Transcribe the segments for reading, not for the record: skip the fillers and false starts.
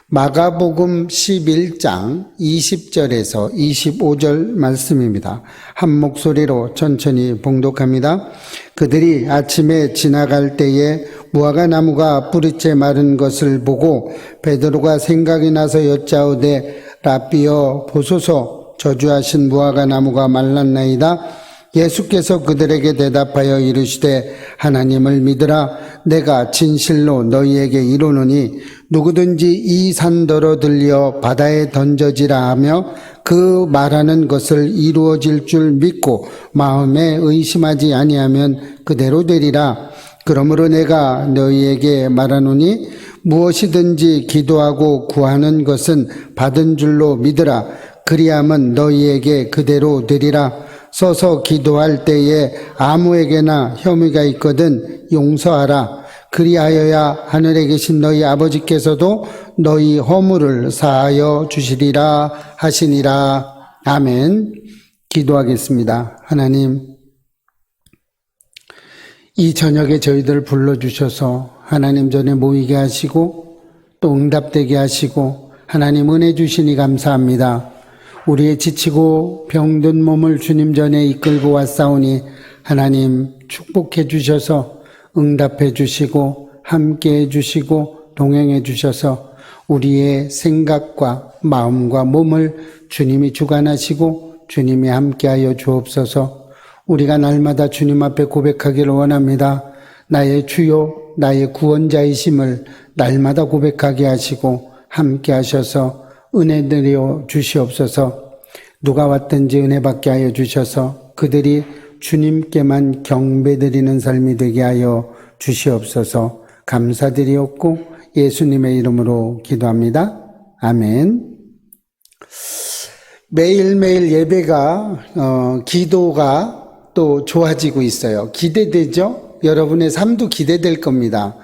마가복음 11장 20절에서 25절 말씀입니다. 한 목소리로 천천히 봉독합니다. 그들이 아침에 지나갈 때에 무화과 나무가 뿌리째 마른 것을 보고 베드로가 생각이 나서 여짜오되 라삐여 보소서, 저주하신 무화과 나무가 말랐나이다. 예수께서 그들에게 대답하여 이르시되 하나님을 믿으라. 내가 진실로 너희에게 이르노니 누구든지 이 산더러 들려 바다에 던져지라 하며 그 말하는 것을 이루어질 줄 믿고 마음에 의심하지 아니하면 그대로 되리라. 그러므로 내가 너희에게 말하노니 무엇이든지 기도하고 구하는 것은 받은 줄로 믿으라. 그리하면 너희에게 그대로 되리라. 서서 기도할 때에 아무에게나 혐의가 있거든 용서하라. 그리하여야 하늘에 계신 너희 아버지께서도 너희 허물을 사하여 주시리라 하시니라. 아멘. 기도하겠습니다. 하나님, 이 저녁에 저희들 불러주셔서 하나님 전에 모이게 하시고 또 응답되게 하시고 하나님 은혜 주시니 감사합니다. 우리의 지치고 병든 몸을 주님 전에 이끌고 왔사오니 하나님 축복해 주셔서 응답해 주시고 함께 해 주시고 동행해 주셔서 우리의 생각과 마음과 몸을 주님이 주관하시고 주님이 함께하여 주옵소서. 우리가 날마다 주님 앞에 고백하기를 원합니다. 나의 주요 나의 구원자이심을 날마다 고백하게 하시고 함께 하셔서 은혜 드려 주시옵소서. 누가 왔든지 은혜 받게 하여 주셔서 그들이 주님께만 경배드리는 삶이 되게 하여 주시옵소서. 감사드리옵고 예수님의 이름으로 기도합니다. 아멘. 매일매일 예배가 기도가 또 좋아지고 있어요. 기대되죠? 여러분의 삶도 기대될 겁니다.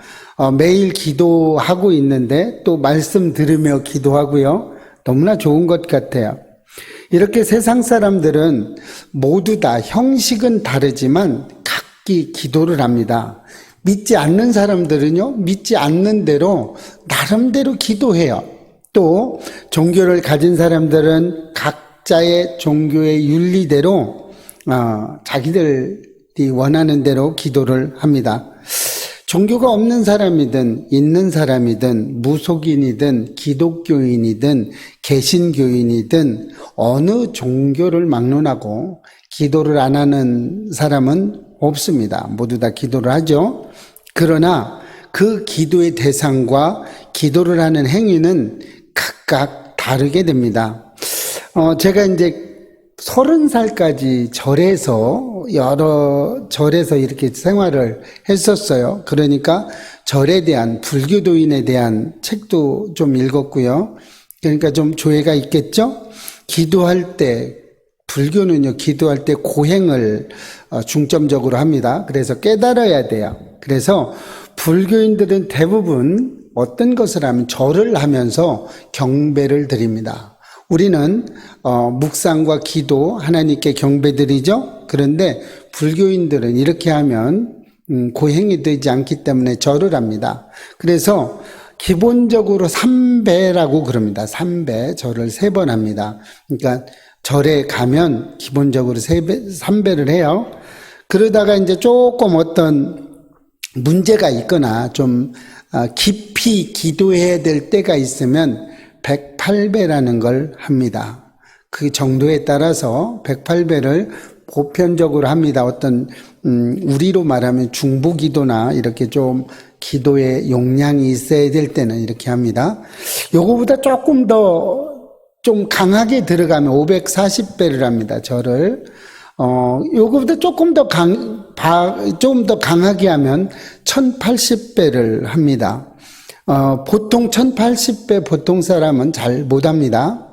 매일 기도하고 있는데 또 말씀 들으며 기도하고요. 너무나 좋은 것 같아요. 이렇게 세상 사람들은 모두 다 형식은 다르지만 각기 기도를 합니다. 믿지 않는 사람들은요, 믿지 않는 대로 나름대로 기도해요. 또 종교를 가진 사람들은 각자의 종교의 윤리대로 자기들이 원하는 대로 기도를 합니다. 종교가 없는 사람이든 있는 사람이든 무속인이든 기독교인이든 개신교인이든 어느 종교를 막론하고 기도를 안 하는 사람은 없습니다. 모두 다 기도를 하죠. 그러나 그 기도의 대상과 기도를 하는 행위는 각각 다르게 됩니다. 제가 이제 30살까지 여러 절에서 이렇게 생활을 했었어요. 그러니까 절에 대한, 불교도인에 대한 책도 좀 읽었고요. 그러니까 좀 조예가 있겠죠? 기도할 때, 불교는요, 기도할 때 고행을 중점적으로 합니다. 그래서 깨달아야 돼요. 그래서 불교인들은 대부분 어떤 것을 하면 절을 하면서 경배를 드립니다. 우리는 묵상과 기도, 하나님께 경배드리죠. 그런데 불교인들은 이렇게 하면 고행이 되지 않기 때문에 절을 합니다. 그래서 기본적으로 3배라고 그럽니다. 3배, 절을 3번 합니다. 그러니까 절에 가면 기본적으로 3배를 해요. 그러다가 이제 조금 어떤 문제가 있거나 좀 깊이 기도해야 될 때가 있으면 108배라는 걸 합니다. 그 정도에 따라서 108배를 보편적으로 합니다. 어떤 우리로 말하면 중보기도나 이렇게 좀 기도의 용량이 있어야 될 때는 이렇게 합니다. 요거보다 조금 더 좀 강하게 들어가면 540배를 합니다. 절을. 요거보다 조금 더 강하게 하면 1080배를 합니다. 보통 1080배 보통 사람은 잘 못합니다.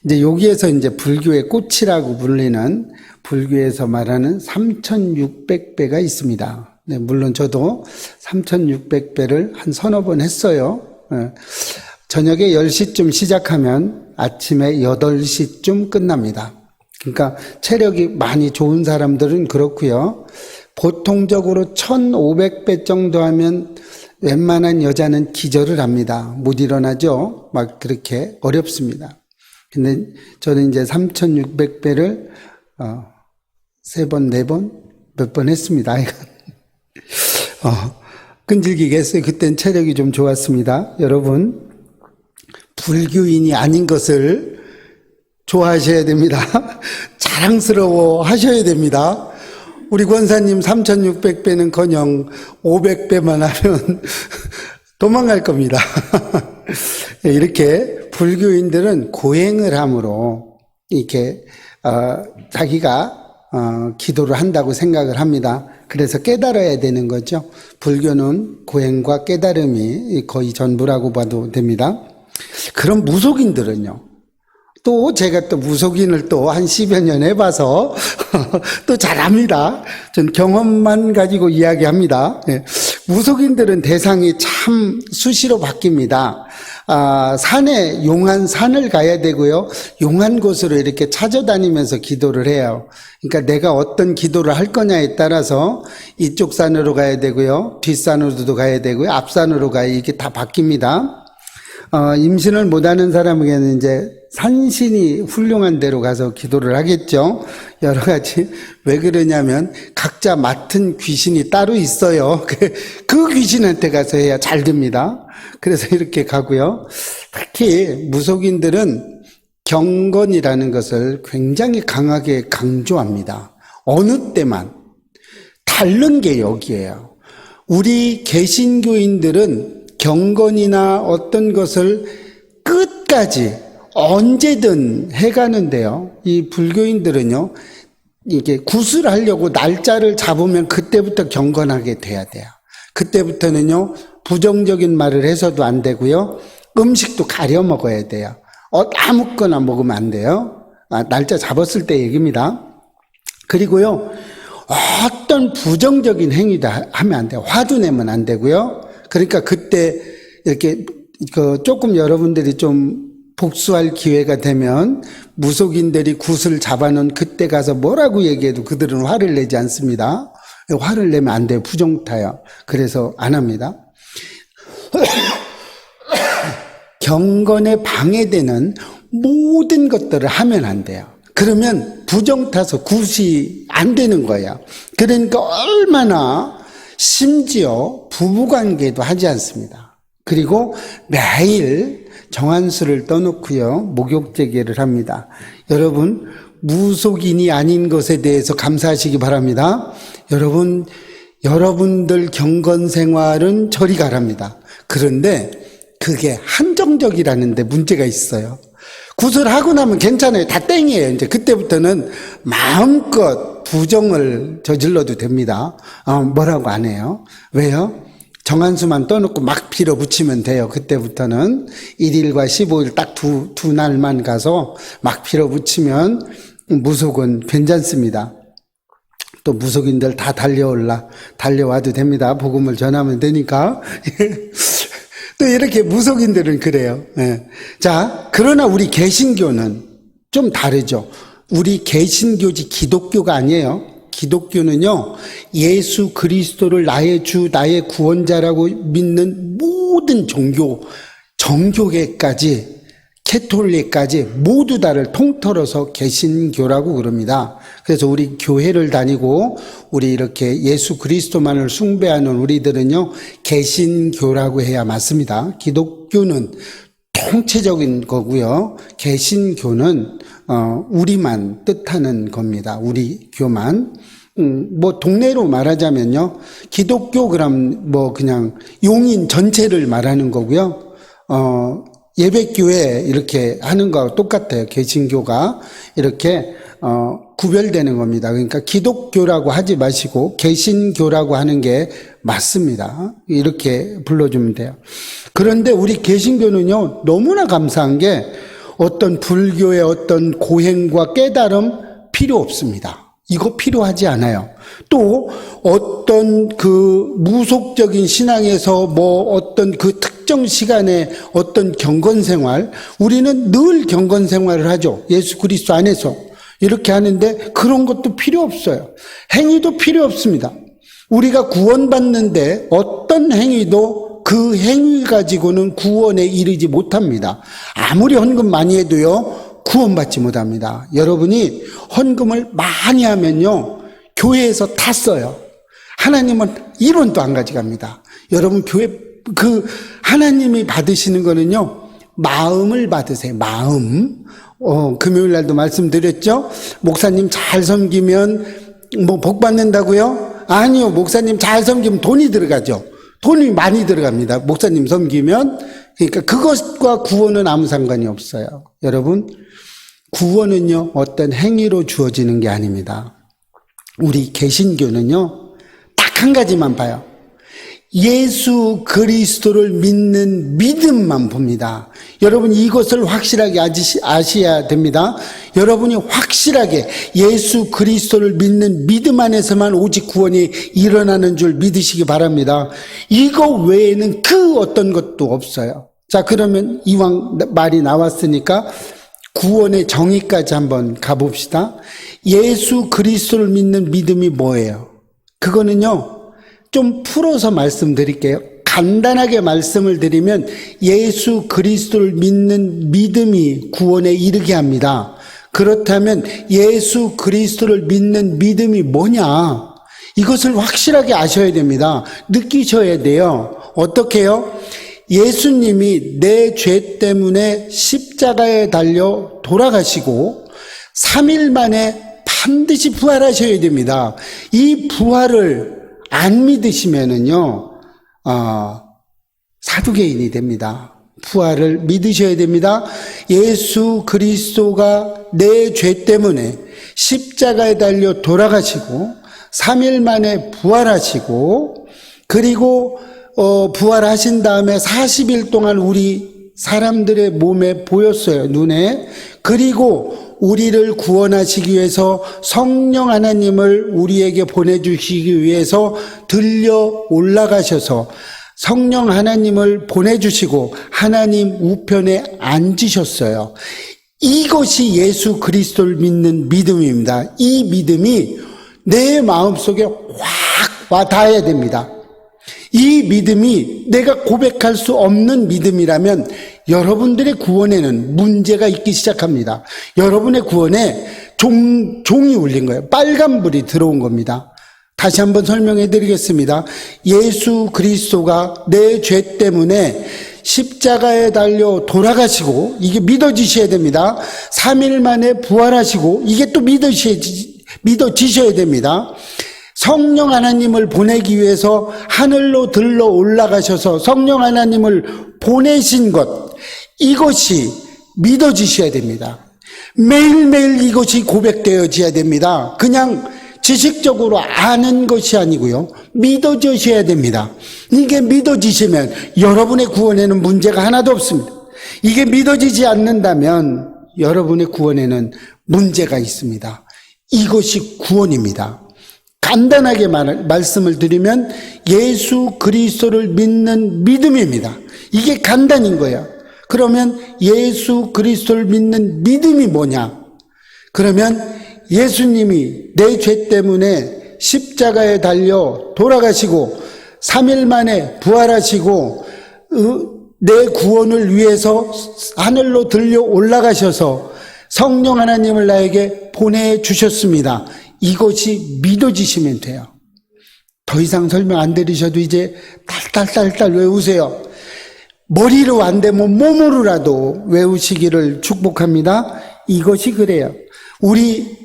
이제 여기에서 이제 불교의 꽃이라고 불리는 불교에서 말하는 3600배가 있습니다. 네, 물론 저도 3600배를 한 서너 번 했어요. 저녁에 10시쯤 시작하면 아침에 8시쯤 끝납니다. 그러니까 체력이 많이 좋은 사람들은 그렇고요. 보통적으로 1500배 정도 하면 웬만한 여자는 기절을 합니다. 못 일어나죠? 막 그렇게 어렵습니다. 근데 저는 이제 3,600배를 3번, 4번, 몇 번 했습니다. 끈질기게 했어요. 그땐 체력이 좀 좋았습니다. 여러분, 불교인이 아닌 것을 좋아하셔야 됩니다. 자랑스러워 하셔야 됩니다. 우리 권사님 3,600배는커녕 500배만 하면 도망갈 겁니다. 이렇게 불교인들은 고행을 함으로 이렇게 자기가 기도를 한다고 생각을 합니다. 그래서 깨달아야 되는 거죠. 불교는 고행과 깨달음이 거의 전부라고 봐도 됩니다. 그럼 무속인들은요? 또 제가 또 무속인을 또 한 10여 년 해봐서 또 잘합니다. 전 경험만 가지고 이야기합니다. 무속인들은 대상이 참 수시로 바뀝니다. 산에 용한 산을 가야 되고요. 용한 곳으로 이렇게 찾아다니면서 기도를 해요. 그러니까 내가 어떤 기도를 할 거냐에 따라서 이쪽 산으로 가야 되고요. 뒷산으로도 가야 되고요. 앞산으로 가야 이게 다 바뀝니다. 임신을 못하는 사람에게는 이제 산신이 훌륭한 데로 가서 기도를 하겠죠. 여러 가지. 왜 그러냐면 각자 맡은 귀신이 따로 있어요. 그 귀신한테 가서 해야 잘 됩니다. 그래서 이렇게 가고요. 특히 무속인들은 경건이라는 것을 굉장히 강하게 강조합니다. 어느 때만. 다른 게 여기에요. 우리 개신교인들은 경건이나 어떤 것을 끝까지 언제든 해가는데요. 이 불교인들은요, 이게 구슬하려고 날짜를 잡으면 그때부터 경건하게 돼야 돼요. 그때부터는요, 부정적인 말을 해서도 안 되고요, 음식도 가려 먹어야 돼요. 아무거나 먹으면 안 돼요. 날짜 잡았을 때 얘기입니다. 그리고요, 어떤 부정적인 행위도 하면 안 돼요. 화도 내면 안 되고요. 그러니까 그때 이렇게 조금 여러분들이 좀 복수할 기회가 되면 무속인들이 굿을 잡아놓은 그때 가서 뭐라고 얘기해도 그들은 화를 내지 않습니다. 화를 내면 안 돼요. 부정타요. 그래서 안 합니다. 경건에 방해되는 모든 것들을 하면 안 돼요. 그러면 부정타서 굿이 안 되는 거예요. 그러니까 얼마나 심지어 부부관계도 하지 않습니다. 그리고 매일 정한수를 떠놓고요, 목욕제계를 합니다. 여러분, 무속인이 아닌 것에 대해서 감사하시기 바랍니다. 여러분들 경건 생활은 저리 가랍니다. 그런데 그게 한정적이라는 데 문제가 있어요. 구슬하고 나면 괜찮아요. 다 땡이에요. 이제 그때부터는 마음껏 부정을 저질러도 됩니다. 뭐라고 안 해요. 왜요? 정한수만 떠놓고 막 빌어붙이면 돼요. 그때부터는 1일과 15일 딱 두 날만 가서 막 빌어붙이면 무속은 괜찮습니다. 또 무속인들 다 달려와도 됩니다. 복음을 전하면 되니까. 또 이렇게 무속인들은 그래요. 네. 자, 그러나 우리 개신교는 좀 다르죠. 우리 개신교지 기독교가 아니에요. 기독교는요, 예수 그리스도를 나의 주, 나의 구원자라고 믿는 모든 정교계까지, 캐톨릭까지 모두 다를 통틀어서 개신교라고 그럽니다. 그래서 우리 교회를 다니고 우리 이렇게 예수 그리스도만을 숭배하는 우리들은요, 개신교라고 해야 맞습니다. 기독교는 통체적인 거고요. 개신교는 우리만 뜻하는 겁니다. 우리 교만. 뭐 동네로 말하자면요, 기독교 그럼 뭐 그냥 용인 전체를 말하는 거고요. 예배교회 이렇게 하는 거하고 똑같아요. 개신교가 이렇게 구별되는 겁니다. 그러니까 기독교라고 하지 마시고 개신교라고 하는 게 맞습니다. 이렇게 불러주면 돼요. 그런데 우리 개신교는요, 너무나 감사한 게 어떤 불교의 어떤 고행과 깨달음 필요 없습니다. 이거 필요하지 않아요. 또 어떤 그 무속적인 신앙에서 뭐 어떤 그 특정 시간에 어떤 경건 생활, 우리는 늘 경건 생활을 하죠. 예수 그리스도 안에서 이렇게 하는데 그런 것도 필요 없어요. 행위도 필요 없습니다. 우리가 구원받는데 어떤 행위도 그 행위 가지고는 구원에 이르지 못합니다. 아무리 헌금 많이 해도요, 구원받지 못합니다. 여러분이 헌금을 많이 하면요, 교회에서 다 써요. 하나님은 1원도 안 가져갑니다. 여러분, 하나님이 받으시는 거는요, 마음을 받으세요. 마음. 금요일 날도 말씀드렸죠? 목사님 잘 섬기면 복 받는다고요? 아니요. 목사님 잘 섬기면 돈이 들어가죠. 돈이 많이 들어갑니다. 목사님 섬기면. 그러니까 그것과 구원은 아무 상관이 없어요. 여러분, 구원은요, 어떤 행위로 주어지는 게 아닙니다. 우리 개신교는요, 딱 한 가지만 봐요. 예수 그리스도를 믿는 믿음만 봅니다. 여러분, 이것을 확실하게 아셔야 됩니다. 여러분이 확실하게 예수 그리스도를 믿는 믿음 안에서만 오직 구원이 일어나는 줄 믿으시기 바랍니다. 이거 외에는 그 어떤 것도 없어요. 자, 그러면 이왕 말이 나왔으니까 구원의 정의까지 한번 가봅시다. 예수 그리스도를 믿는 믿음이 뭐예요? 그거는요, 좀 풀어서 말씀드릴게요. 간단하게 말씀을 드리면 예수 그리스도를 믿는 믿음이 구원에 이르게 합니다. 그렇다면 예수 그리스도를 믿는 믿음이 뭐냐? 이것을 확실하게 아셔야 됩니다. 느끼셔야 돼요. 어떻게 해요? 예수님이 내 죄 때문에 십자가에 달려 돌아가시고 3일 만에 반드시 부활하셔야 됩니다. 이 부활을 안 믿으시면은요, 사두개인이 됩니다. 부활을 믿으셔야 됩니다. 예수 그리스도가 내 죄 때문에 십자가에 달려 돌아가시고 3일 만에 부활하시고, 그리고 부활하신 다음에 40일 동안 우리 사람들의 몸에 보였어요. 눈에. 그리고 우리를 구원하시기 위해서 성령 하나님을 우리에게 보내주시기 위해서 들려 올라가셔서 성령 하나님을 보내주시고 하나님 우편에 앉으셨어요. 이것이 예수 그리스도를 믿는 믿음입니다. 이 믿음이 내 마음속에 확 와 닿아야 됩니다. 이 믿음이 내가 고백할 수 없는 믿음이라면 여러분들의 구원에는 문제가 있기 시작합니다. 여러분의 구원에 종이 울린 거예요. 빨간불이 들어온 겁니다. 다시 한번 설명해 드리겠습니다. 예수 그리스도가 내 죄 때문에 십자가에 달려 돌아가시고, 이게 믿어지셔야 됩니다. 3일 만에 부활하시고, 이게 또 믿어지셔야 됩니다. 성령 하나님을 보내기 위해서 하늘로 들러 올라가셔서 성령 하나님을 보내신 것, 이것이 믿어지셔야 됩니다. 매일매일 이것이 고백되어져야 됩니다. 그냥 지식적으로 아는 것이 아니고요, 믿어지셔야 됩니다. 이게 믿어지시면 여러분의 구원에는 문제가 하나도 없습니다. 이게 믿어지지 않는다면 여러분의 구원에는 문제가 있습니다. 이것이 구원입니다. 간단하게 말씀을 드리면 예수 그리스도를 믿는 믿음입니다. 이게 간단인 거예요. 그러면 예수 그리스도를 믿는 믿음이 뭐냐? 그러면 예수님이 내 죄 때문에 십자가에 달려 돌아가시고 3일 만에 부활하시고 내 구원을 위해서 하늘로 들려 올라가셔서 성령 하나님을 나에게 보내주셨습니다. 이것이 믿어지시면 돼요. 더 이상 설명 안 드리셔도 이제 딸딸딸딸 외우세요. 머리로 안 되면 몸으로라도 외우시기를 축복합니다. 이것이 그래요. 우리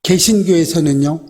개신교에서는요,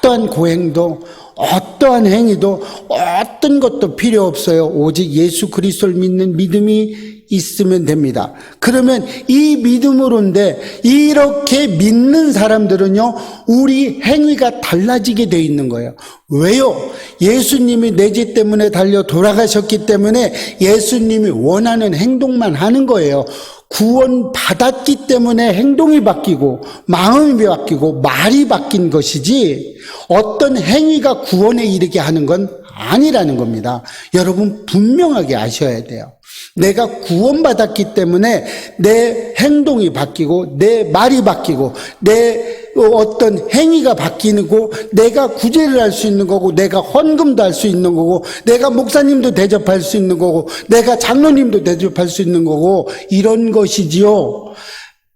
어떠한 고행도 어떠한 행위도 어떤 것도 필요 없어요. 오직 예수 그리스도를 믿는 믿음이 있으면 됩니다. 그러면 이 믿음으로인데, 이렇게 믿는 사람들은요, 우리 행위가 달라지게 돼 있는 거예요. 왜요? 예수님이 내 죄 때문에 달려 돌아가셨기 때문에 예수님이 원하는 행동만 하는 거예요. 구원 받았기 때문에 행동이 바뀌고 마음이 바뀌고 말이 바뀐 것이지, 어떤 행위가 구원에 이르게 하는 건 아니라는 겁니다. 여러분 분명하게 아셔야 돼요. 내가 구원받았기 때문에 내 행동이 바뀌고 내 말이 바뀌고 내 어떤 행위가 바뀌는 거고, 내가 구제를 할 수 있는 거고, 내가 헌금도 할 수 있는 거고, 내가 목사님도 대접할 수 있는 거고, 내가 장로님도 대접할 수 있는 거고, 이런 것이지요.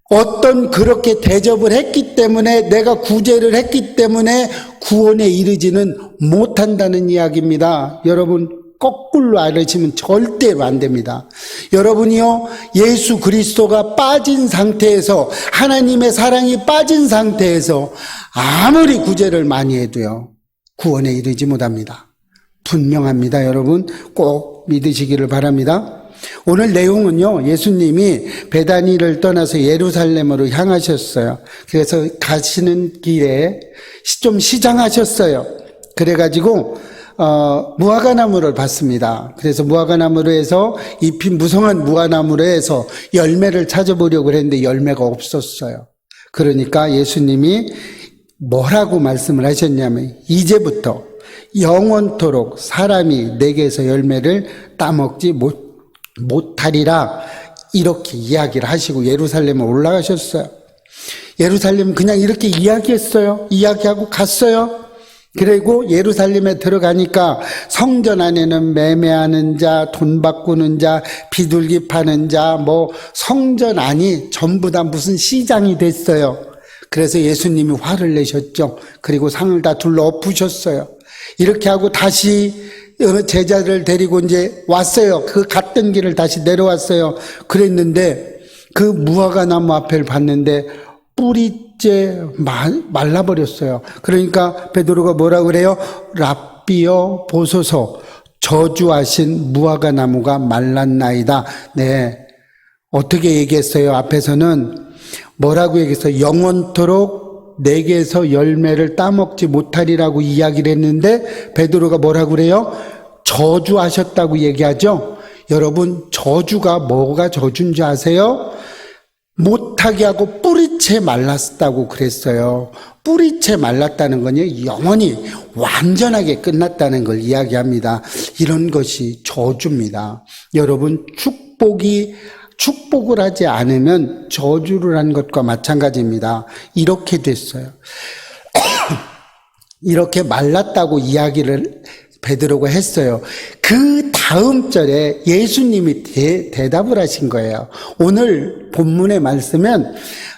어떤 그렇게 대접을 했기 때문에, 내가 구제를 했기 때문에 구원에 이르지는 못한다는 이야기입니다. 여러분, 거꾸로 알으시면 절대로 안 됩니다. 여러분이요, 예수 그리스도가 빠진 상태에서, 하나님의 사랑이 빠진 상태에서 아무리 구제를 많이 해도요, 구원에 이르지 못합니다. 분명합니다. 여러분 꼭 믿으시기를 바랍니다. 오늘 내용은요, 예수님이 베다니를 떠나서 예루살렘으로 향하셨어요. 그래서 가시는 길에 좀 시장하셨어요. 그래가지고 무화과나무를 봤습니다. 그래서 무화과나무로 해서 잎이 무성한 무화과나무로 해서 열매를 찾아보려고 했는데 열매가 없었어요. 그러니까 예수님이 뭐라고 말씀을 하셨냐면, 이제부터 영원토록 사람이 내게서 열매를 따먹지 못하리라, 이렇게 이야기를 하시고 예루살렘에 올라가셨어요. 예루살렘 그냥 이렇게 이야기했어요. 이야기하고 갔어요. 그리고 예루살렘에 들어가니까 성전 안에는 매매하는 자, 돈 바꾸는 자, 비둘기 파는 자, 성전 안이 전부 다 무슨 시장이 됐어요. 그래서 예수님이 화를 내셨죠. 그리고 상을 다 둘러 엎으셨어요. 이렇게 하고 다시 제자를 데리고 이제 왔어요. 그 갔던 길을 다시 내려왔어요. 그랬는데 그 무화과나무 앞을 봤는데 뿌리째 말라버렸어요. 그러니까 베드로가 뭐라고 그래요? 랍비여 보소서, 저주하신 무화과나무가 말랐나이다. 네, 어떻게 얘기했어요? 앞에서는 뭐라고 얘기했어요? 영원토록 내게서 열매를 따먹지 못하리라고 이야기를 했는데 베드로가 뭐라고 그래요? 저주하셨다고 얘기하죠. 여러분, 저주가 뭐가 저주인지 아세요? 못하게 하고 뿌리채 말랐다고 그랬어요. 뿌리채 말랐다는 건요, 영원히 완전하게 끝났다는 걸 이야기합니다. 이런 것이 저주입니다. 여러분, 축복을 하지 않으면 저주를 한 것과 마찬가지입니다. 이렇게 됐어요. 이렇게 말랐다고 이야기를 베드로가 했어요. 그 다음 절에 예수님이 대답을 하신 거예요. 오늘 본문의 말씀은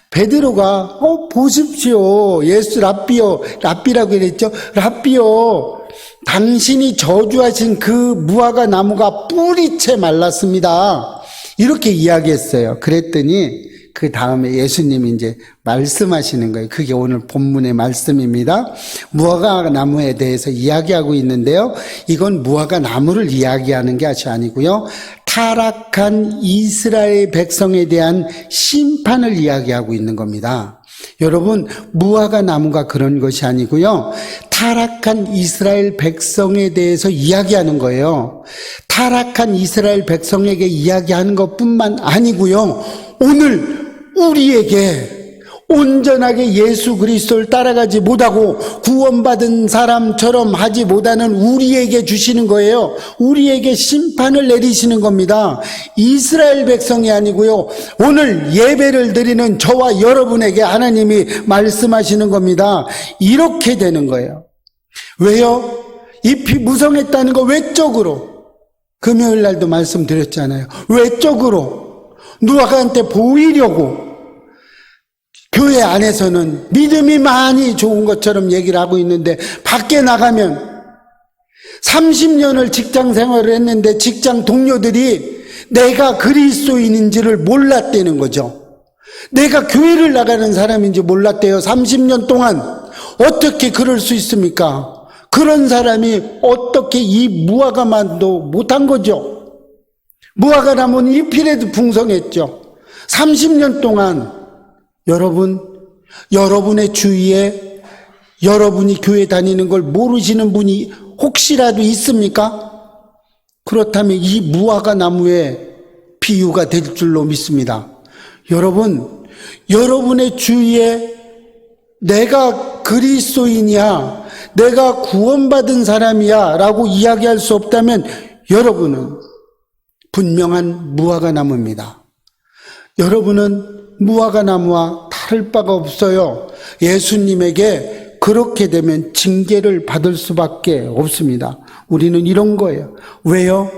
베드로가 보십시오. 예수 랍비라고 그랬죠. 랍비요, 당신이 저주하신 그 무화과 나무가 뿌리채 말랐습니다. 이렇게 이야기했어요. 그랬더니 그 다음에 예수님이 이제 말씀하시는 거예요. 그게 오늘 본문의 말씀입니다. 무화과 나무에 대해서 이야기하고 있는데요. 이건 무화과 나무를 이야기하는 게 아니고요. 타락한 이스라엘 백성에 대한 심판을 이야기하고 있는 겁니다. 여러분, 무화과 나무가 그런 것이 아니고요. 타락한 이스라엘 백성에 대해서 이야기하는 거예요. 타락한 이스라엘 백성에게 이야기하는 것뿐만 아니고요. 오늘 우리에게 온전하게 예수 그리스도를 따라가지 못하고 구원받은 사람처럼 하지 못하는 우리에게 주시는 거예요. 우리에게 심판을 내리시는 겁니다. 이스라엘 백성이 아니고요. 오늘 예배를 드리는 저와 여러분에게 하나님이 말씀하시는 겁니다. 이렇게 되는 거예요. 왜요? 잎이 무성했다는 거 외적으로. 금요일 날도 말씀드렸잖아요. 외적으로 누구한테 보이려고 교회 안에서는 믿음이 많이 좋은 것처럼 얘기를 하고 있는데 밖에 나가면 30년을 직장 생활을 했는데 직장 동료들이 내가 그리스도인인지를 몰랐다는 거죠. 내가 교회를 나가는 사람인지 몰랐대요. 30년 동안. 어떻게 그럴 수 있습니까? 그런 사람이 어떻게 이 무화과만도 못한 거죠. 무화과 나무는 잎이라도 풍성했죠. 30년 동안 여러분의 주위에 여러분이 교회 다니는 걸 모르시는 분이 혹시라도 있습니까? 그렇다면 이 무화과 나무의 비유가 될 줄로 믿습니다. 여러분의 주위에 내가 그리스도인이야, 내가 구원받은 사람이야 라고 이야기할 수 없다면 여러분은 분명한 무화과 나무입니다. 여러분은 무화과 나무와 다를 바가 없어요. 예수님에게 그렇게 되면 징계를 받을 수밖에 없습니다. 우리는 이런 거예요. 왜요?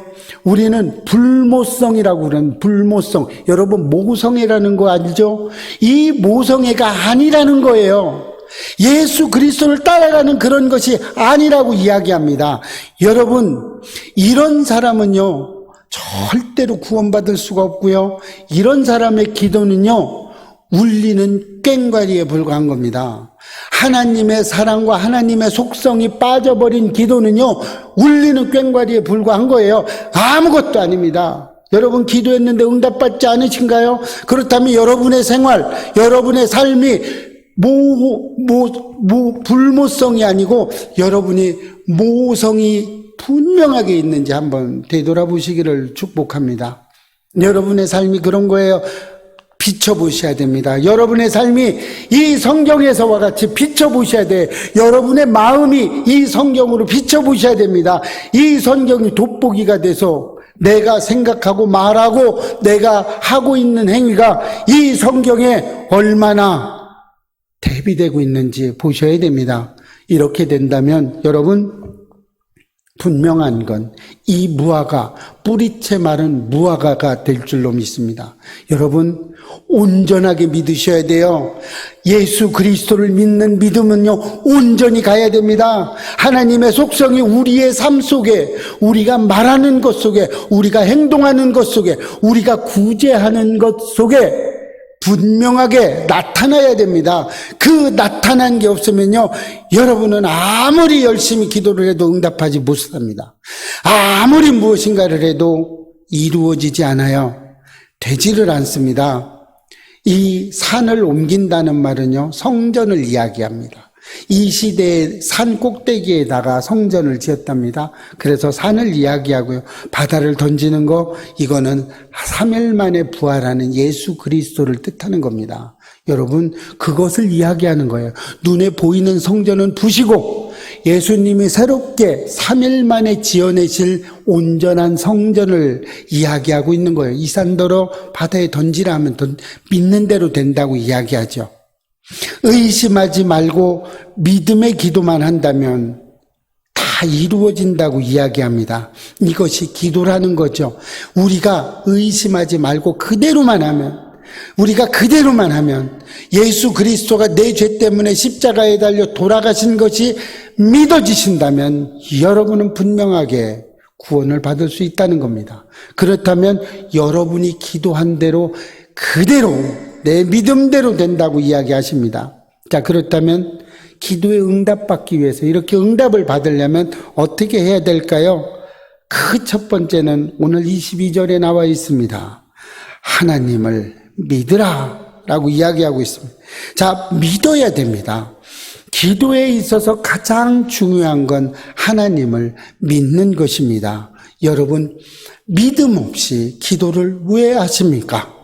우리는 불모성이라고 그러는 불모성. 여러분 모성애라는 거 알죠? 이 모성애가 아니라는 거예요. 예수 그리스도를 따라가는 그런 것이 아니라고 이야기합니다. 여러분 이런 사람은요 절대로 구원받을 수가 없고요. 이런 사람의 기도는요 울리는 꽹과리에 불과한 겁니다. 하나님의 사랑과 하나님의 속성이 빠져버린 기도는요 울리는 꽹과리에 불과한 거예요. 아무것도 아닙니다. 여러분 기도했는데 응답받지 않으신가요? 그렇다면 여러분의 생활, 여러분의 삶이 불모성이 아니고 여러분이 모성이 분명하게 있는지 한번 되돌아보시기를 축복합니다. 여러분의 삶이 그런 거예요. 비춰보셔야 됩니다. 여러분의 삶이 이 성경에서와 같이 비춰보셔야 돼. 여러분의 마음이 이 성경으로 비춰보셔야 됩니다. 이 성경이 돋보기가 돼서 내가 생각하고 말하고 내가 하고 있는 행위가 이 성경에 얼마나 대비되고 있는지 보셔야 됩니다. 이렇게 된다면 여러분 분명한 건 이 무화과, 뿌리채 마른 무화과가 될 줄로 믿습니다. 여러분 온전하게 믿으셔야 돼요. 예수 그리스도를 믿는 믿음은요 온전히 가야 됩니다. 하나님의 속성이 우리의 삶 속에, 우리가 말하는 것 속에, 우리가 행동하는 것 속에, 우리가 구제하는 것 속에 분명하게 나타나야 됩니다. 그 나타난 게 없으면요 여러분은 아무리 열심히 기도를 해도 응답하지 못합니다. 아무리 무엇인가를 해도 이루어지지 않아요. 되지를 않습니다. 이 산을 옮긴다는 말은요 성전을 이야기합니다. 이 시대에 산 꼭대기에다가 성전을 지었답니다. 그래서 산을 이야기하고요. 바다를 던지는 거, 이거는 3일 만에 부활하는 예수 그리스도를 뜻하는 겁니다. 여러분, 그것을 이야기하는 거예요. 눈에 보이는 성전은 부시고 예수님이 새롭게 3일 만에 지어내실 온전한 성전을 이야기하고 있는 거예요. 이 산더러 바다에 던지라 하면 믿는 대로 된다고 이야기하죠. 의심하지 말고 믿음의 기도만 한다면 다 이루어진다고 이야기합니다. 이것이 기도라는 거죠. 우리가 의심하지 말고 그대로만 하면, 우리가 그대로만 하면 예수 그리스도가 내 죄 때문에 십자가에 달려 돌아가신 것이 믿어지신다면 여러분은 분명하게 구원을 받을 수 있다는 겁니다. 그렇다면 여러분이 기도한 대로 그대로 내 믿음대로 된다고 이야기하십니다. 자, 그렇다면 기도에 응답받기 위해서 이렇게 응답을 받으려면 어떻게 해야 될까요? 그 첫 번째는 오늘 22절에 나와 있습니다. 하나님을 믿으라 라고 이야기하고 있습니다. 자, 믿어야 됩니다. 기도에 있어서 가장 중요한 건 하나님을 믿는 것입니다. 여러분, 믿음 없이 기도를 왜 하십니까?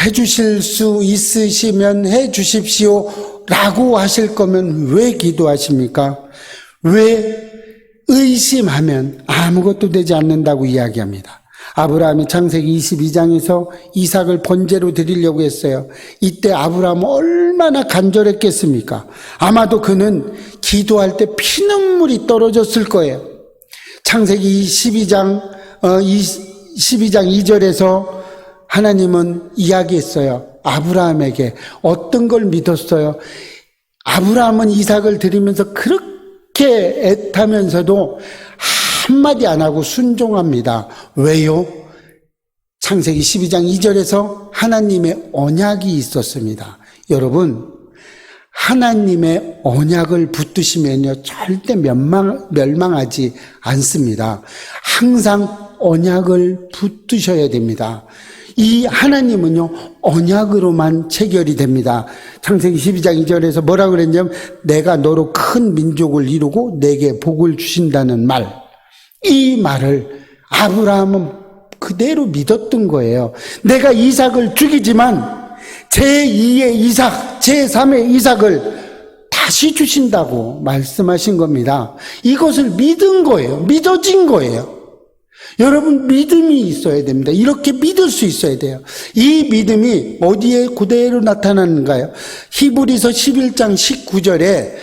해주실 수 있으시면 해주십시오 라고 하실 거면 왜 기도하십니까? 왜 의심하면 아무것도 되지 않는다고 이야기합니다. 아브라함이 창세기 22장에서 이삭을 번제로 드리려고 했어요. 이때 아브라함은 얼마나 간절했겠습니까? 아마도 그는 기도할 때 피눈물이 떨어졌을 거예요. 창세기 12장 2절에서 하나님은 이야기했어요. 아브라함에게 어떤 걸 믿었어요? 아브라함은 이삭을 드리면서 그렇게 애타면서도 한마디 안 하고 순종합니다. 왜요? 창세기 12장 2절에서 하나님의 언약이 있었습니다. 여러분, 하나님의 언약을 붙드시면요 절대 멸망하지 않습니다. 항상 언약을 붙드셔야 됩니다. 이 하나님은요 언약으로만 체결이 됩니다. 창세기 12장 2절에서 뭐라고 그랬냐면 내가 너로 큰 민족을 이루고 내게 복을 주신다는 말, 이 말을 아브라함은 그대로 믿었던 거예요. 내가 이삭을 죽이지만 제2의 이삭, 제3의 이삭을 다시 주신다고 말씀하신 겁니다. 이것을 믿은 거예요. 믿어진 거예요. 여러분 믿음이 있어야 됩니다. 이렇게 믿을 수 있어야 돼요. 이 믿음이 어디에 그대로 나타나는가요? 히브리서 11장 19절에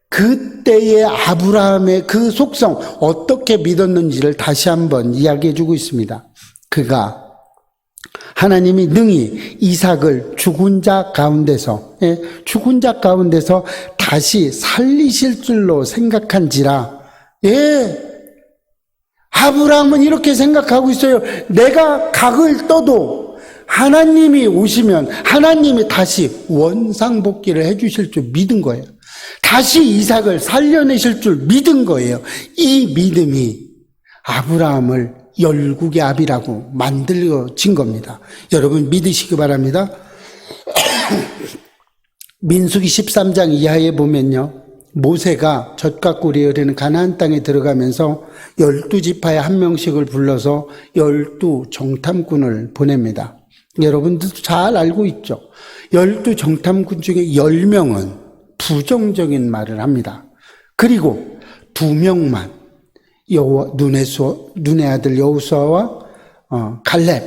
그때의 아브라함의 그 속성 어떻게 믿었는지를 다시 한번 이야기해 주고 있습니다. 그가 하나님이 능히 이삭을 죽은 자 가운데서 다시 살리실 줄로 생각한지라. 아브라함은 이렇게 생각하고 있어요. 내가 각을 떠도 하나님이 오시면 하나님이 다시 원상복귀를 해주실 줄 믿은 거예요. 다시 이삭을 살려내실 줄 믿은 거예요. 이 믿음이 아브라함을 열국의 아비라고 만들어진 겁니다. 여러분 믿으시기 바랍니다. 민수기 13장 이하에 보면요, 모세가 젖과 꿀이 흐르는 가나안 땅에 들어가면서 12지파의 한 명씩을 불러서 12정탐꾼을 보냅니다. 여러분들도 잘 알고 있죠. 12정탐꾼 중에 10명은 부정적인 말을 합니다. 그리고 2명만 눈의 아들 여호수아와 갈렙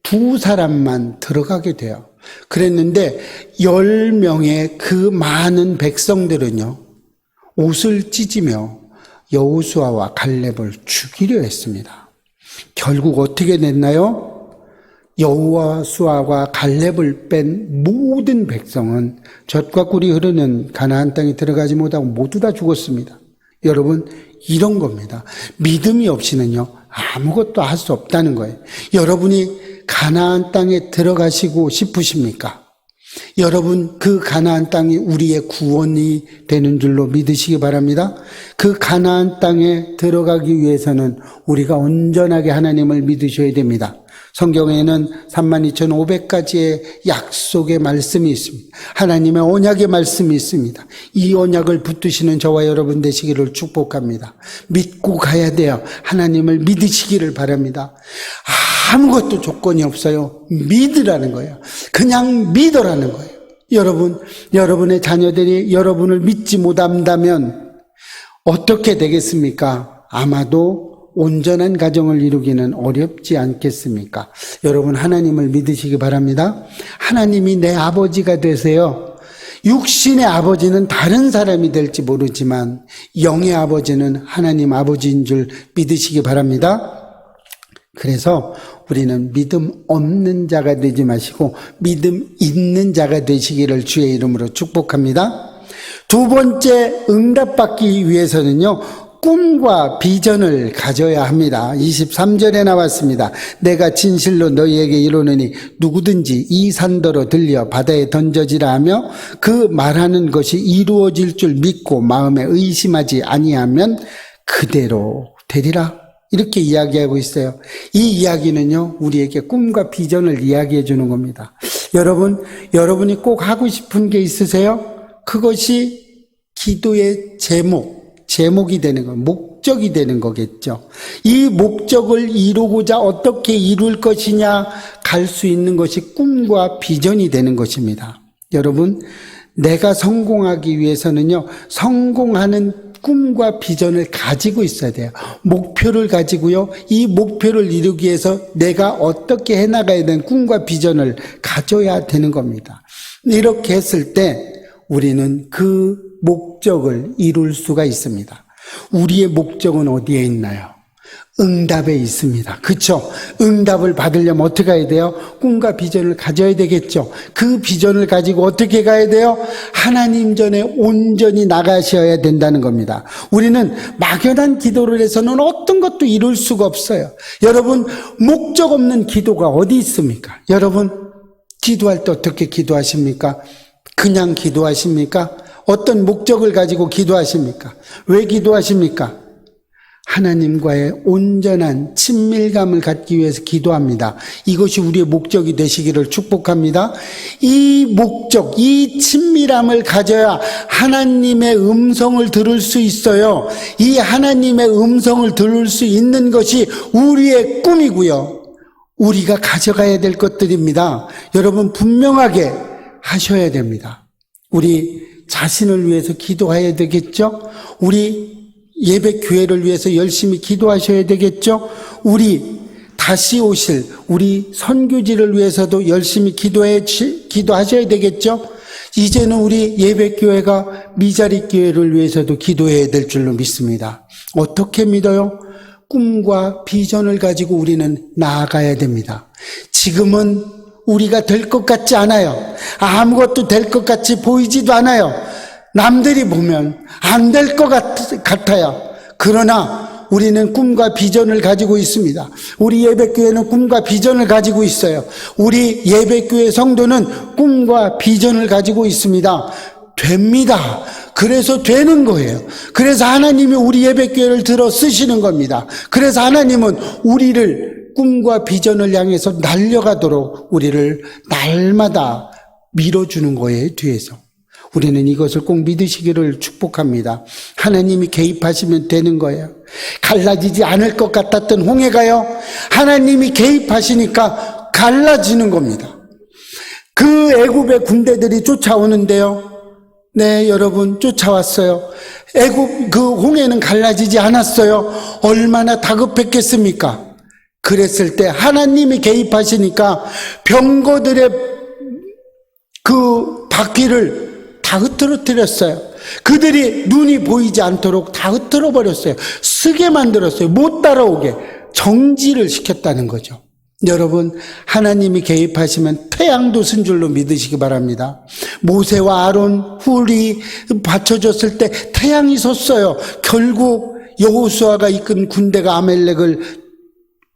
두 사람만 들어가게 돼요. 그랬는데 10명의 그 많은 백성들은요, 옷을 찢으며 여호수아와 갈렙을 죽이려 했습니다. 결국 어떻게 됐나요? 여호수아와 갈렙을 뺀 모든 백성은 젖과 꿀이 흐르는 가나안 땅에 들어가지 못하고 모두 다 죽었습니다. 여러분, 이런 겁니다. 믿음이 없이는요, 아무것도 할 수 없다는 거예요. 여러분이 가나안 땅에 들어가시고 싶으십니까? 여러분, 그 가나안 땅이 우리의 구원이 되는 줄로 믿으시기 바랍니다. 그 가나안 땅에 들어가기 위해서는 우리가 온전하게 하나님을 믿으셔야 됩니다. 성경에는 32,500가지의 약속의 말씀이 있습니다. 하나님의 언약의 말씀이 있습니다. 이 언약을 붙드시는 저와 여러분 되시기를 축복합니다. 믿고 가야 돼요. 하나님을 믿으시기를 바랍니다. 아무것도 조건이 없어요. 믿으라는 거예요. 그냥 믿으라는 거예요. 여러분의 자녀들이 여러분을 믿지 못한다면 어떻게 되겠습니까? 아마도 온전한 가정을 이루기는 어렵지 않겠습니까? 여러분, 하나님을 믿으시기 바랍니다. 하나님이 내 아버지가 되세요. 육신의 아버지는 다른 사람이 될지 모르지만 영의 아버지는 하나님 아버지인 줄 믿으시기 바랍니다. 그래서 우리는 믿음 없는 자가 되지 마시고 믿음 있는 자가 되시기를 주의 이름으로 축복합니다. 두 번째, 응답받기 위해서는요, 꿈과 비전을 가져야 합니다. 23절에 나왔습니다. 내가 진실로 너희에게 이르노니 누구든지 이 산더러 들려 바다에 던져지라 하며 그 말하는 것이 이루어질 줄 믿고 마음에 의심하지 아니하면 그대로 되리라. 이렇게 이야기하고 있어요. 이 이야기는요, 우리에게 꿈과 비전을 이야기해 주는 겁니다. 여러분이 꼭 하고 싶은 게 있으세요? 그것이 기도의 제목이 되는 거, 목적이 되는 거겠죠. 이 목적을 이루고자 어떻게 이룰 것이냐, 갈 수 있는 것이 꿈과 비전이 되는 것입니다. 여러분, 내가 성공하기 위해서는요, 성공하는 꿈과 비전을 가지고 있어야 돼요. 목표를 가지고요, 이 목표를 이루기 위해서 내가 어떻게 해나가야 되는 꿈과 비전을 가져야 되는 겁니다. 이렇게 했을 때 우리는 그 목적을 이룰 수가 있습니다. 우리의 목적은 어디에 있나요? 응답에 있습니다. 그렇죠? 응답을 받으려면 어떻게 해야 돼요? 꿈과 비전을 가져야 되겠죠. 그 비전을 가지고 어떻게 가야 돼요? 하나님 전에 온전히 나가셔야 된다는 겁니다. 우리는 막연한 기도를 해서는 어떤 것도 이룰 수가 없어요. 여러분, 목적 없는 기도가 어디 있습니까? 여러분, 기도할 때 어떻게 기도하십니까? 그냥 기도하십니까? 어떤 목적을 가지고 기도하십니까? 왜 기도하십니까? 하나님과의 온전한 친밀감을 갖기 위해서 기도합니다. 이것이 우리의 목적이 되시기를 축복합니다. 이 목적, 이 친밀함을 가져야 하나님의 음성을 들을 수 있어요. 이 하나님의 음성을 들을 수 있는 것이 우리의 꿈이고요, 우리가 가져가야 될 것들입니다. 여러분, 분명하게 하셔야 됩니다. 우리 자신을 위해서 기도해야 되겠죠? 우리 예배 교회를 위해서 열심히 기도하셔야 되겠죠? 다시 오실 우리 선교지를 위해서도 열심히 기도하셔야 되겠죠? 이제는 우리 예배교회가 미자립교회를 위해서도 기도해야 될 줄로 믿습니다. 어떻게 믿어요? 꿈과 비전을 가지고 우리는 나아가야 됩니다. 지금은 우리가 될 것 같지 않아요. 아무것도 될 것 같이 보이지도 않아요. 남들이 보면 안 될 것 같아요. 그러나 우리는 꿈과 비전을 가지고 있습니다. 우리 예배교회는 꿈과 비전을 가지고 있어요. 우리 예배교회 성도는 꿈과 비전을 가지고 있습니다. 됩니다. 그래서 되는 거예요. 그래서 하나님이 우리 예배교회를 들어 쓰시는 겁니다. 그래서 하나님은 우리를 꿈과 비전을 향해서 날려가도록 우리를 날마다 밀어주는 거예요, 뒤에서. 우리는 이것을 꼭 믿으시기를 축복합니다. 하나님이 개입하시면 되는 거예요. 갈라지지 않을 것 같았던 홍해가요, 하나님이 개입하시니까 갈라지는 겁니다. 그 애굽의 군대들이 쫓아오는데요. 네, 여러분, 쫓아왔어요. 애굽 그 홍해는 갈라지지 않았어요. 얼마나 다급했겠습니까? 그랬을 때 하나님이 개입하시니까 병거들의 그 바퀴를 다 흐트러뜨렸어요. 그들이 눈이 보이지 않도록 다 흐트러 버렸어요. 쓰게 만들었어요. 못 따라오게 정지를 시켰다는 거죠. 여러분, 하나님이 개입하시면 태양도 쓴 줄로 믿으시기 바랍니다. 모세와 아론, 훌이 받쳐줬을 때 태양이 섰어요. 결국 여호수아가 이끈 군대가 아멜렉을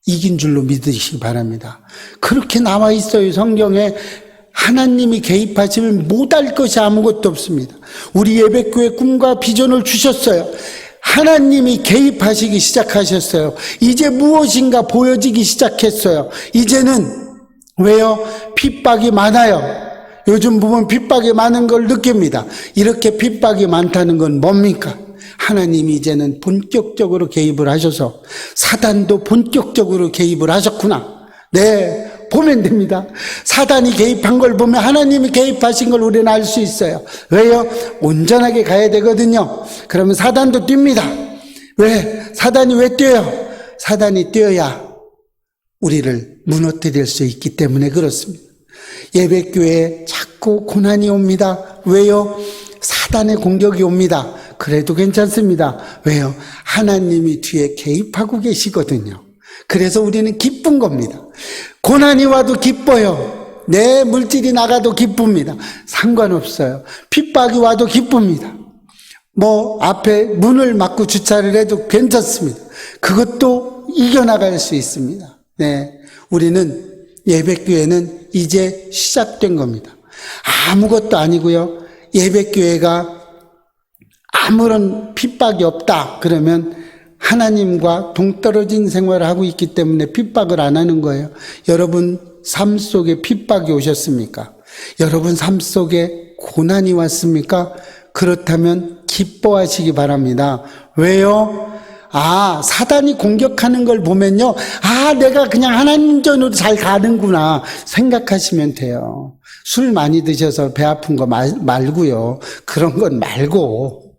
이긴 줄로 믿으시기 바랍니다. 그렇게 나와 있어요, 성경에. 하나님이 개입하시면 못할 것이 아무것도 없습니다. 우리 예배교회 꿈과 비전을 주셨어요. 하나님이 개입하시기 시작하셨어요. 이제 무엇인가 보여지기 시작했어요. 이제는 왜요? 핍박이 많아요. 요즘 보면 핍박이 많은 걸 느낍니다. 이렇게 핍박이 많다는 건 뭡니까? 하나님이 이제는 본격적으로 개입을 하셔서 사단도 본격적으로 개입을 하셨구나. 네, 보면 됩니다. 사단이 개입한 걸 보면 하나님이 개입하신 걸 우리는 알 수 있어요. 왜요? 온전하게 가야 되거든요. 그러면 사단도 뜁니다. 왜? 사단이 왜 뛰어요? 사단이 뛰어야 우리를 무너뜨릴 수 있기 때문에 그렇습니다. 예배교회에 자꾸 고난이 옵니다. 왜요? 사단의 공격이 옵니다. 그래도 괜찮습니다. 왜요? 하나님이 뒤에 개입하고 계시거든요. 그래서 우리는 기쁜 겁니다. 고난이 와도 기뻐요. 내 물질이 나가도 기쁩니다. 상관없어요. 핍박이 와도 기쁩니다. 앞에 문을 막고 주차를 해도 괜찮습니다. 그것도 이겨나갈 수 있습니다. 네, 우리는 예배교회는 이제 시작된 겁니다. 아무것도 아니고요. 예배교회가 아무런 핍박이 없다 그러면 하나님과 동떨어진 생활을 하고 있기 때문에 핍박을 안 하는 거예요. 여러분 삶 속에 핍박이 오셨습니까? 여러분 삶 속에 고난이 왔습니까? 그렇다면 기뻐하시기 바랍니다. 왜요? 사단이 공격하는 걸 보면요. 내가 그냥 하나님 전으로 잘 가는구나 생각하시면 돼요. 술 많이 드셔서 배 아픈 거 말고요. 그런 건 말고.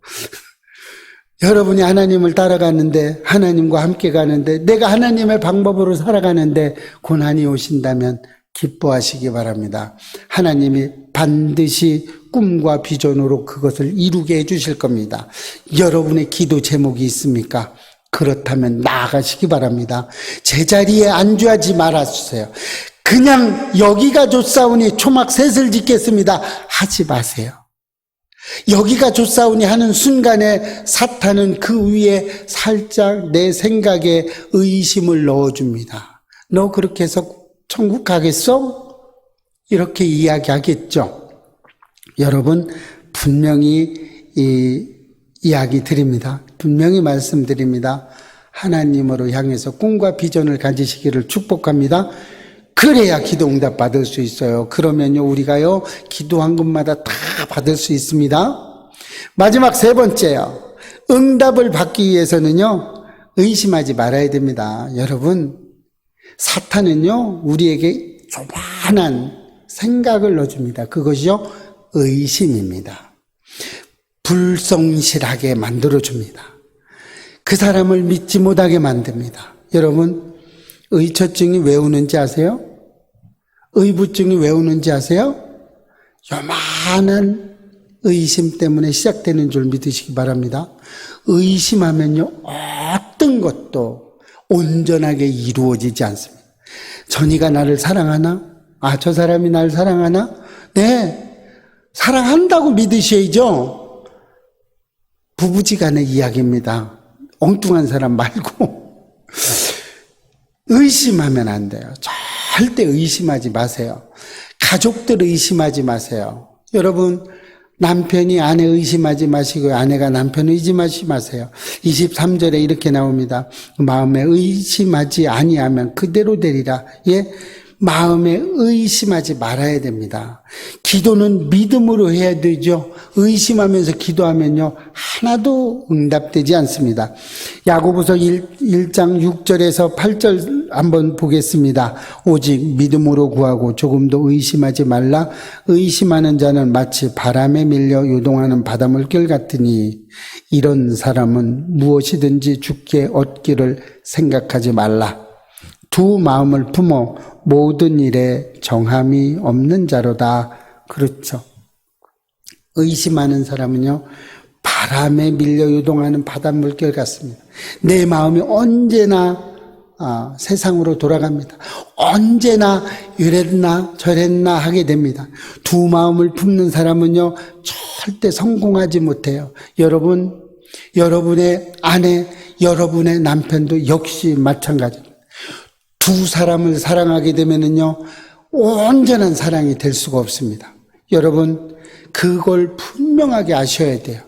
여러분이 하나님을 따라가는데, 하나님과 함께 가는데, 내가 하나님의 방법으로 살아가는데 고난이 오신다면 기뻐하시기 바랍니다. 하나님이 반드시 꿈과 비전으로 그것을 이루게 해주실 겁니다. 여러분의 기도 제목이 있습니까? 그렇다면 나아가시기 바랍니다. 제자리에 안주하지 말아주세요. 그냥 여기가 좋사오니 초막 셋을 짓겠습니다 하지 마세요. 여기가 좋사오니 하는 순간에 사탄은 그 위에 살짝 내 생각에 의심을 넣어줍니다. 너 그렇게 해서 천국 가겠어? 이렇게 이야기하겠죠. 여러분, 분명히 이야기 드립니다. 분명히 말씀드립니다. 하나님으로 향해서 꿈과 비전을 가지시기를 축복합니다. 그래야 기도 응답 받을 수 있어요. 그러면요, 우리가요, 기도한 것마다 다 받을 수 있습니다. 마지막 세 번째요. 응답을 받기 위해서는요, 의심하지 말아야 됩니다. 여러분, 사탄은요, 우리에게 조만한 생각을 넣어줍니다. 그것이요, 의심입니다. 불성실하게 만들어줍니다. 그 사람을 믿지 못하게 만듭니다. 여러분, 의처증이 왜 오는지 아세요? 의부증이 왜 오는지 아세요? 요만한 의심 때문에 시작되는 줄 믿으시기 바랍니다. 의심하면요, 어떤 것도 온전하게 이루어지지 않습니다. 전이가 나를 사랑하나? 아, 저 사람이 나를 사랑하나? 네, 사랑한다고 믿으셔야죠. 부부지간의 이야기입니다. 엉뚱한 사람 말고. 의심하면 안 돼요. 절대 의심하지 마세요. 가족들 의심하지 마세요. 여러분, 남편이 아내 의심하지 마시고요. 아내가 남편 의심하지 마세요. 23절에 이렇게 나옵니다. 마음에 의심하지 아니하면 그대로 되리라. 예, 마음에 의심하지 말아야 됩니다. 기도는 믿음으로 해야 되죠. 의심하면서 기도하면요, 하나도 응답되지 않습니다. 야고보서 1장 6절에서 8절 한번 보겠습니다. 오직 믿음으로 구하고 조금도 의심하지 말라. 의심하는 자는 마치 바람에 밀려 요동하는 바닷물결 같으니 이런 사람은 무엇이든지 주께 얻기를 생각하지 말라. 두 마음을 품어 모든 일에 정함이 없는 자로다. 그렇죠. 의심하는 사람은요, 바람에 밀려 요동하는 바닷물결 같습니다. 내 마음이 언제나 세상으로 돌아갑니다. 언제나 이랬나 저랬나 하게 됩니다. 두 마음을 품는 사람은요, 절대 성공하지 못해요. 여러분, 여러분의 아내, 여러분의 남편도 역시 마찬가지입니다. 두 사람을 사랑하게 되면은요, 온전한 사랑이 될 수가 없습니다. 여러분, 그걸 분명하게 아셔야 돼요.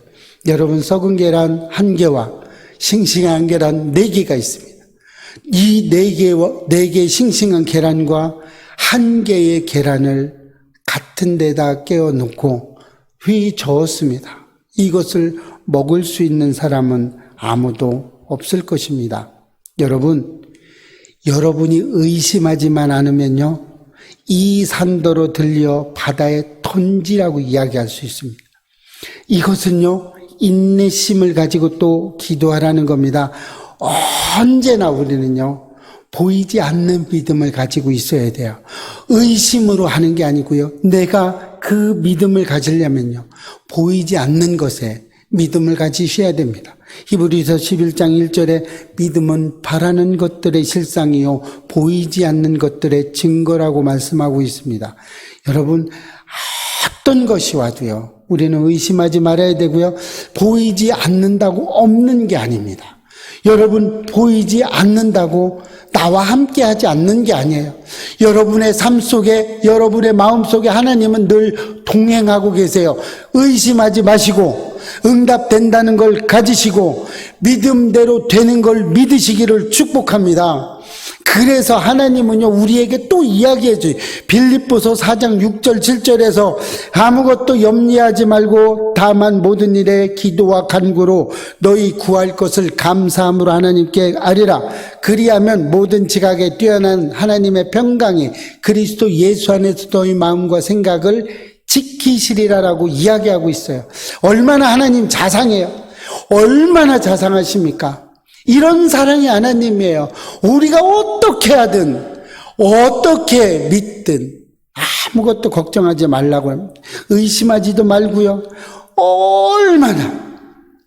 여러분, 썩은 계란 1개와 싱싱한 계란 4개가 있습니다. 이 4개 싱싱한 계란과 1개의 계란을 같은 데다 깨워 놓고 휘 저었습니다. 이것을 먹을 수 있는 사람은 아무도 없을 것입니다. 여러분, 여러분이 의심하지만 않으면요, 이 산더러 들려 바다에 던지라고 이야기할 수 있습니다. 이것은요, 인내심을 가지고 또 기도하라는 겁니다. 언제나 우리는요, 보이지 않는 믿음을 가지고 있어야 돼요. 의심으로 하는 게 아니고요, 내가 그 믿음을 가지려면요, 보이지 않는 것에 믿음을 가지셔야 됩니다. 히브리서 11장 1절에 믿음은 바라는 것들의 실상이요 보이지 않는 것들의 증거라고 말씀하고 있습니다. 여러분, 어떤 것이 와도요, 우리는 의심하지 말아야 되고요, 보이지 않는다고 없는 게 아닙니다. 여러분, 보이지 않는다고 나와 함께 하지 않는 게 아니에요. 여러분의 삶 속에, 여러분의 마음 속에 하나님은 늘 동행하고 계세요. 의심하지 마시고 응답된다는 걸 가지시고 믿음대로 되는 걸 믿으시기를 축복합니다. 그래서 하나님은요, 우리에게 또 이야기해줘요. 빌립보서 4장 6절 7절에서 아무것도 염려하지 말고 다만 모든 일에 기도와 간구로 너희 구할 것을 감사함으로 하나님께 아뢰라. 그리하면 모든 지각에 뛰어난 하나님의 평강이 그리스도 예수 안에서 너희 마음과 생각을 지키시리라라고 이야기하고 있어요. 얼마나 하나님 자상해요. 얼마나 자상하십니까? 이런 사랑이 하나님이에요. 우리가 어떻게 하든 어떻게 믿든 아무것도 걱정하지 말라고 합니다. 의심하지도 말고요. 얼마나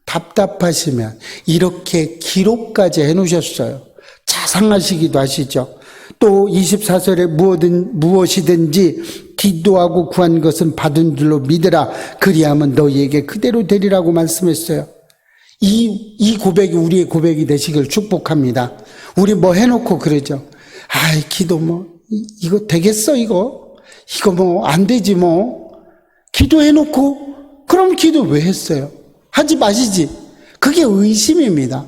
답답하시면 이렇게 기록까지 해놓으셨어요. 자상하시기도 하시죠. 또 24절에 무엇이든지 기도하고 구한 것은 받은 줄로 믿으라. 그리하면 너희에게 그대로 되리라고 말씀했어요. 이 고백이 우리의 고백이 되시길 축복합니다. 우리 뭐 해놓고 그러죠. 아이, 기도 이거 되겠어, 이거 뭐 안 되지 뭐. 기도해놓고, 그럼 기도 왜 했어요? 하지 마시지. 그게 의심입니다.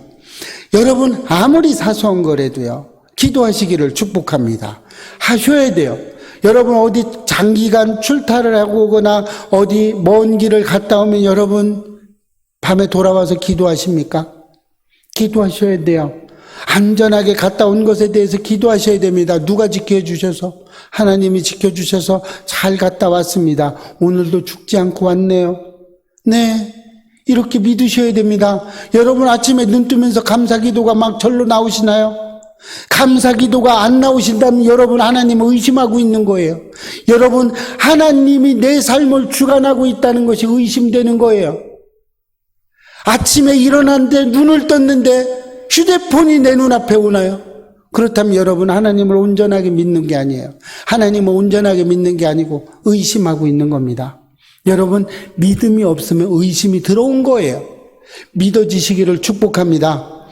여러분, 아무리 사소한 거라도요, 기도하시기를 축복합니다. 하셔야 돼요. 여러분, 어디 장기간 출타를 하고 오거나 어디 먼 길을 갔다 오면 여러분, 밤에 돌아와서 기도하십니까? 기도하셔야 돼요. 안전하게 갔다 온 것에 대해서 기도하셔야 됩니다. 누가 지켜주셔서? 하나님이 지켜주셔서 잘 갔다 왔습니다. 오늘도 죽지 않고 왔네요. 네, 이렇게 믿으셔야 됩니다. 여러분, 아침에 눈 뜨면서 감사 기도가 막 절로 나오시나요? 감사 기도가 안 나오신다면 여러분 하나님을 의심하고 있는 거예요. 여러분 하나님이 내 삶을 주관하고 있다는 것이 의심되는 거예요. 아침에 일어났는데 눈을 떴는데 휴대폰이 내 눈앞에 오나요? 그렇다면 여러분 하나님을 온전하게 믿는 게 아니에요. 하나님을 온전하게 믿는 게 아니고 의심하고 있는 겁니다. 여러분 믿음이 없으면 의심이 들어온 거예요. 믿어지시기를 축복합니다.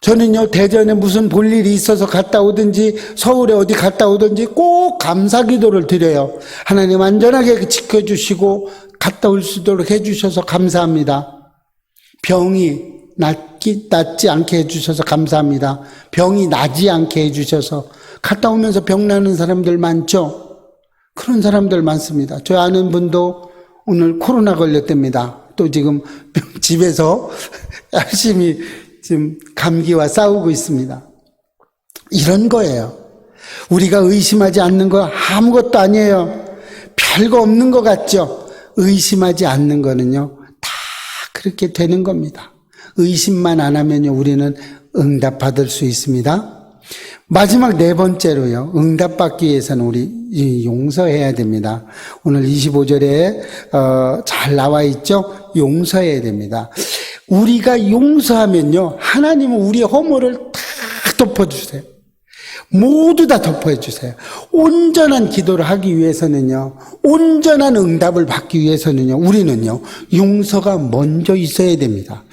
저는요 대전에 무슨 볼 일이 있어서 갔다 오든지 서울에 어디 갔다 오든지 꼭 감사 기도를 드려요. 하나님 안전하게 지켜주시고 갔다 올 수 있도록 해주셔서 감사합니다. 병이 낫지 않게 해주셔서 감사합니다. 병이 나지 않게 해주셔서. 갔다 오면서 병 나는 사람들 많죠? 그런 사람들 많습니다. 저 아는 분도 오늘 코로나 걸렸답니다. 또 지금 집에서 열심히 지금 감기와 싸우고 있습니다. 이런 거예요. 우리가 의심하지 않는 거 아무것도 아니에요. 별거 없는 것 같죠? 의심하지 않는 거는요 다 그렇게 되는 겁니다. 의심만 안 하면요 우리는 응답받을 수 있습니다. 마지막 네 번째로요 응답받기 위해서는 우리 용서해야 됩니다. 오늘 25절에 잘 나와 있죠? 용서해야 됩니다. 우리가 용서하면요 하나님은 우리의 허물을 다 덮어주세요. 모두 다 덮어주세요. 온전한 기도를 하기 위해서는요, 온전한 응답을 받기 위해서는요, 우리는요 용서가 먼저 있어야 됩니다.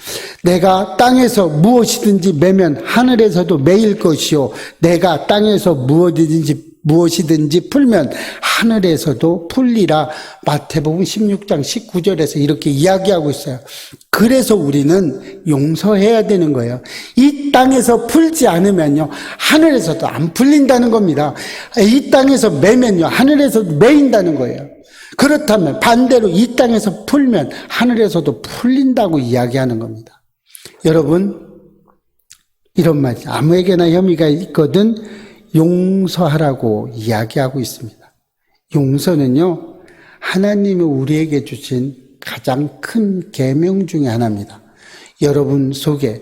내가 땅에서 무엇이든지 매면 하늘에서도 매일 것이요, 내가 땅에서 무엇이든지 풀면 하늘에서도 풀리라. 마태복음 16장 19절에서 이렇게 이야기하고 있어요. 그래서 우리는 용서해야 되는 거예요. 이 땅에서 풀지 않으면요 하늘에서도 안 풀린다는 겁니다. 이 땅에서 매면요 하늘에서도 매인다는 거예요. 그렇다면 반대로 이 땅에서 풀면 하늘에서도 풀린다고 이야기하는 겁니다. 여러분 이런 말이 아무에게나 혐의가 있거든 용서하라고 이야기하고 있습니다. 용서는요 하나님이 우리에게 주신 가장 큰 계명 중에 하나입니다. 여러분 속에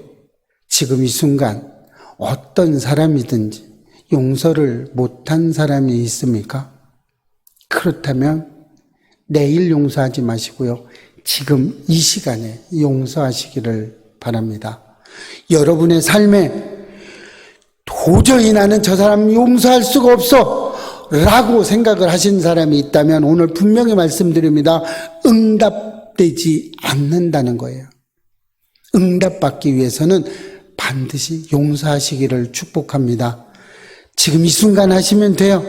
지금 이 순간 어떤 사람이든지 용서를 못한 사람이 있습니까? 그렇다면 내일 용서하지 마시고요 지금 이 시간에 용서하시기를 바랍니다. 여러분의 삶에 도저히 나는 저 사람 용서할 수가 없어 라고 생각을 하신 사람이 있다면 오늘 분명히 말씀드립니다. 응답되지 않는다는 거예요. 응답받기 위해서는 반드시 용서하시기를 축복합니다. 지금 이 순간 하시면 돼요.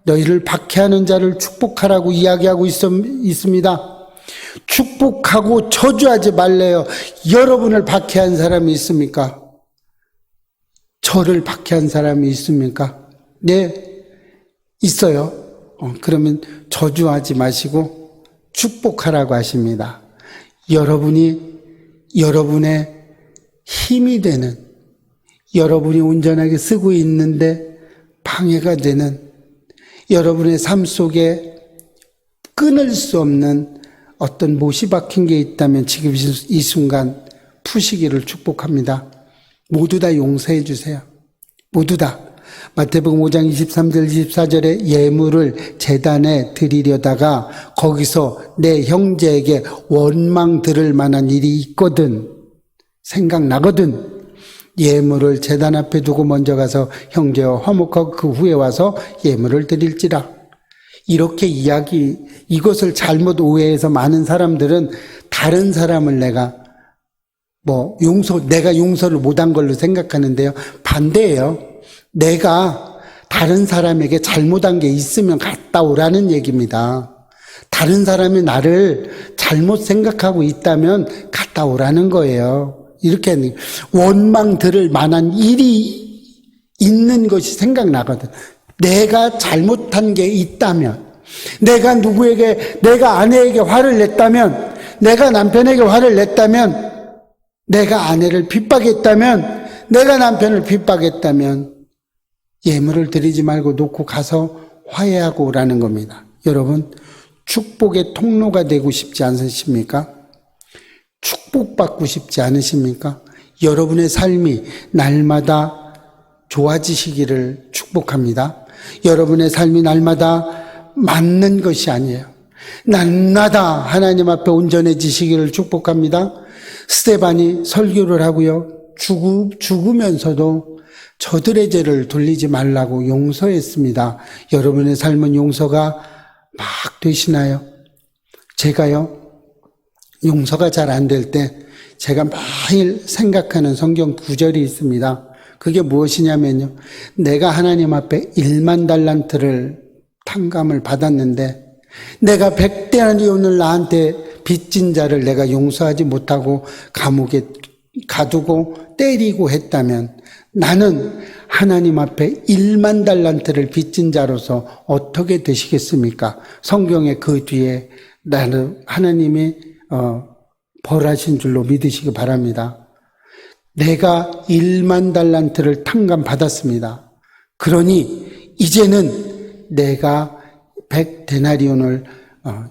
너희를 박해하는 자를 축복하라고 이야기하고 있습니다. 축복하고 저주하지 말래요. 여러분을 박해한 사람이 있습니까? 저를 박해한 사람이 있습니까? 네, 있어요. 그러면 저주하지 마시고 축복하라고 하십니다. 여러분이 여러분의 힘이 되는, 여러분이 온전하게 쓰고 있는데 방해가 되는, 여러분의 삶 속에 끊을 수 없는 어떤 못이 박힌 게 있다면 지금 이 순간 푸시기를 축복합니다. 모두 다 용서해 주세요. 모두 다. 마태복음 5장 23절 24절에 예물을 제단에 드리려다가 거기서 내 형제에게 원망 들을 만한 일이 있거든, 생각나거든, 예물을 제단 앞에 두고 먼저 가서 형제와 화목하고 그 후에 와서 예물을 드릴지라. 이렇게 이것을 잘못 오해해서 많은 사람들은 다른 사람을 내가 용서를 못한 걸로 생각하는데요. 반대예요. 내가 다른 사람에게 잘못한 게 있으면 갔다 오라는 얘기입니다. 다른 사람이 나를 잘못 생각하고 있다면 갔다 오라는 거예요. 이렇게 원망 들을 만한 일이 있는 것이 생각나거든. 내가 잘못한 게 있다면, 내가 내가 아내에게 화를 냈다면, 내가 남편에게 화를 냈다면, 내가 아내를 핍박했다면, 내가 남편을 핍박했다면 예물을 드리지 말고 놓고 가서 화해하고 오라는 겁니다. 여러분, 축복의 통로가 되고 싶지 않으십니까? 축복받고 싶지 않으십니까? 여러분의 삶이 날마다 좋아지시기를 축복합니다. 여러분의 삶이 날마다 맞는 것이 아니에요. 날마다 하나님 앞에 온전해지시기를 축복합니다. 스데반이 설교를 하고요. 죽으면서도 저들의 죄를 돌리지 말라고 용서했습니다. 여러분의 삶은 용서가 막 되시나요? 제가요, 용서가 잘 안 될 때 제가 매일 생각하는 성경 구절이 있습니다. 그게 무엇이냐면요. 내가 하나님 앞에 1만 달란트를 탕감을 받았는데 내가 100데나리온을 나한테 빚진 자를 내가 용서하지 못하고 감옥에 가두고 때리고 했다면 나는 하나님 앞에 1만 달란트를 빚진 자로서 어떻게 되시겠습니까? 성경의 그 뒤에 나는 하나님이 벌하신 줄로 믿으시기 바랍니다. 내가 1만 달란트를 탕감받았습니다. 그러니 이제는 내가 100데나리온을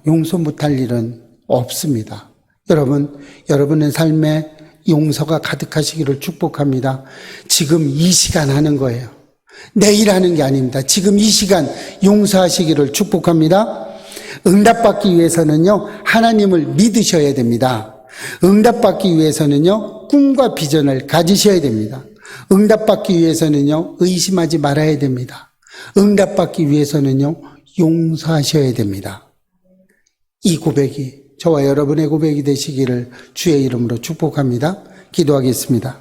용서 못할 일은 없습니다. 여러분의 삶에 용서가 가득하시기를 축복합니다. 지금 이 시간 하는 거예요. 내일 하는 게 아닙니다. 지금 이 시간 용서하시기를 축복합니다. 응답받기 위해서는요, 하나님을 믿으셔야 됩니다. 응답받기 위해서는요, 꿈과 비전을 가지셔야 됩니다. 응답받기 위해서는요, 의심하지 말아야 됩니다. 응답받기 위해서는요, 용서하셔야 됩니다. 이 고백이 저와 여러분의 고백이 되시기를 주의 이름으로 축복합니다. 기도하겠습니다.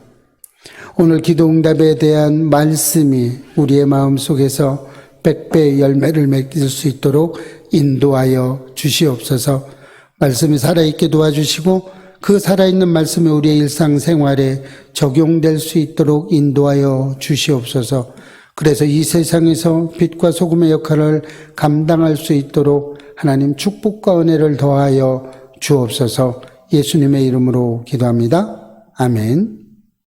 오늘 기도 응답에 대한 말씀이 우리의 마음속에서 100배의 열매를 맺을 수 있도록 인도하여 주시옵소서. 말씀이 살아있게 도와주시고 그 살아있는 말씀이 우리의 일상생활에 적용될 수 있도록 인도하여 주시옵소서. 그래서 이 세상에서 빛과 소금의 역할을 감당할 수 있도록 하나님 축복과 은혜를 더하여 주옵소서. 예수님의 이름으로 기도합니다. 아멘.